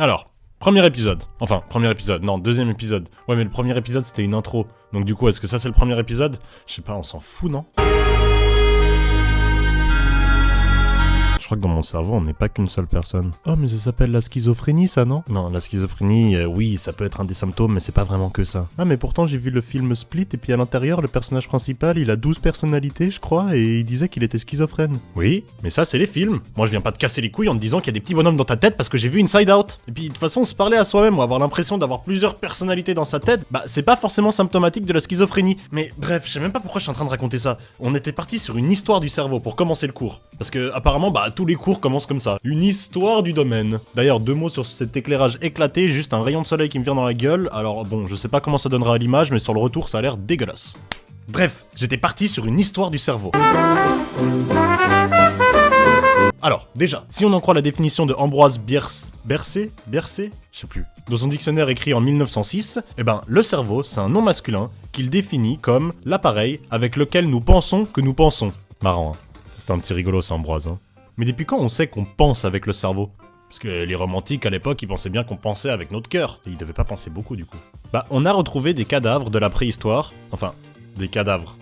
Alors, premier épisode. Enfin, premier épisode, non, deuxième épisode. Ouais, mais le premier épisode, c'était une intro. Donc du coup, est-ce que ça, c'est le premier épisode? Je sais pas, on s'en fout, non? Je crois que dans mon cerveau, on n'est pas qu'une seule personne. Oh, mais ça s'appelle la schizophrénie, ça, non? Non, la schizophrénie, oui, ça peut être un des symptômes, mais c'est pas vraiment que ça. Ah, mais pourtant, j'ai vu le film Split, et puis à l'intérieur, le personnage principal, il a 12 personnalités, je crois, et il disait qu'il était schizophrène. Oui, mais ça, c'est les films. Moi, je viens pas te casser les couilles en te disant qu'il y a des petits bonhommes dans ta tête parce que j'ai vu Inside Out. Et puis, de toute façon, se parler à soi-même ou avoir l'impression d'avoir plusieurs personnalités dans sa tête, bah, c'est pas forcément symptomatique de la schizophrénie. Mais bref, je sais même pas pourquoi je suis en train de raconter ça. On était parti sur une histoire du cerveau pour commencer le cours. Parce que, apparemment, bah, tous les cours commencent comme ça. Une histoire du domaine. D'ailleurs, 2 mots sur cet éclairage éclaté, juste un rayon de soleil qui me vient dans la gueule. Alors bon, je sais pas comment ça donnera à l'image, mais sur le retour, ça a l'air dégueulasse. Bref, j'étais parti sur une histoire du cerveau. Alors, déjà, si on en croit la définition de Ambroise Bierce, je sais plus, dans son dictionnaire écrit en 1906, eh ben, le cerveau, c'est un nom masculin qu'il définit comme l'appareil avec lequel nous pensons que nous pensons. Marrant, hein. C'est un petit rigolo, ça, Ambroise, hein. Mais depuis quand on sait qu'on pense avec le cerveau? Parce que les romantiques, à l'époque, ils pensaient bien qu'on pensait avec notre cœur. Et ils devaient pas penser beaucoup, du coup. Bah, on a retrouvé des cadavres de la préhistoire. Enfin, des cadavres.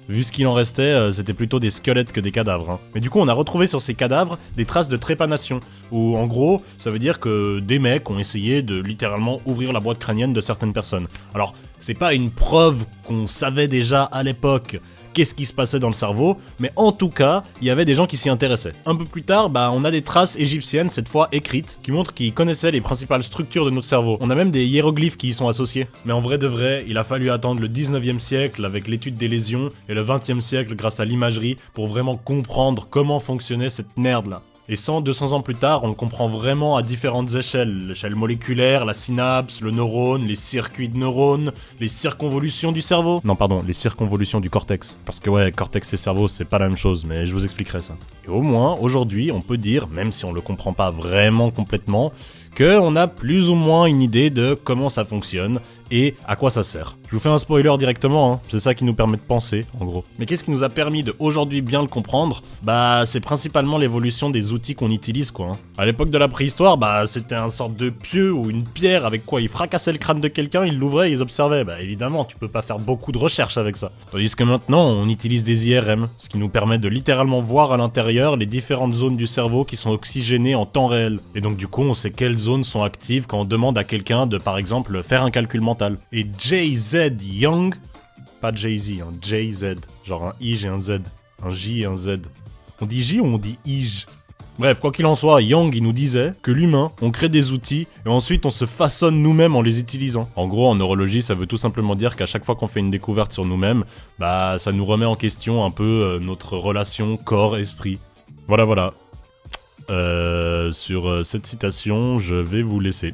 Vu ce qu'il en restait, c'était plutôt des squelettes que des cadavres, hein. Mais du coup, on a retrouvé sur ces cadavres des traces de trépanation. Où, en gros, ça veut dire que des mecs ont essayé de littéralement ouvrir la boîte crânienne de certaines personnes. Alors, c'est pas une preuve qu'on savait déjà à l'époque qu'est-ce qui se passait dans le cerveau, mais en tout cas, il y avait des gens qui s'y intéressaient. Un peu plus tard, bah, on a des traces égyptiennes, cette fois écrites, qui montrent qu'ils connaissaient les principales structures de notre cerveau. On a même des hiéroglyphes qui y sont associés. Mais en vrai de vrai, il a fallu attendre le 19e siècle avec l'étude des lésions, et le 20e siècle grâce à l'imagerie, pour vraiment comprendre comment fonctionnait cette merde-là. Et 100-200 ans plus tard, on le comprend vraiment à différentes échelles. L'échelle moléculaire, la synapse, le neurone, les circuits de neurones, les circonvolutions du cerveau. Non, pardon, les circonvolutions du cortex. Parce que ouais, cortex et cerveau, c'est pas la même chose, mais je vous expliquerai ça. Et au moins, aujourd'hui, on peut dire, même si on le comprend pas vraiment complètement, qu'on a plus ou moins une idée de comment ça fonctionne et à quoi ça sert. Je vous fais un spoiler directement, hein. C'est ça qui nous permet de penser, en gros. Mais qu'est-ce qui nous a permis de aujourd'hui bien le comprendre? Bah, c'est principalement l'évolution des outils qu'on utilise, quoi, hein. À l'époque de la préhistoire, bah, c'était un sorte de pieu ou une pierre avec quoi ils fracassaient le crâne de quelqu'un, ils l'ouvraient et ils observaient. Bah, évidemment, tu peux pas faire beaucoup de recherches avec ça. Tandis que maintenant, on utilise des IRM, ce qui nous permet de littéralement voir à l'intérieur les différentes zones du cerveau qui sont oxygénées en temps réel. Et donc, du coup, on sait quelles zones sont actives quand on demande à quelqu'un de, par exemple, faire un calcul mental. Et J.Z. Young, pas Jay-Z, hein, J.Z. Genre un I et un Z, un J et un Z. On dit J ou on dit Ij? Bref, quoi qu'il en soit, Young, il nous disait que l'humain, on crée des outils et ensuite on se façonne nous-mêmes en les utilisant. En gros, en neurologie, ça veut tout simplement dire qu'à chaque fois qu'on fait une découverte sur nous-mêmes, bah ça nous remet en question un peu notre relation corps-esprit. Voilà. Sur cette citation, je vais vous laisser.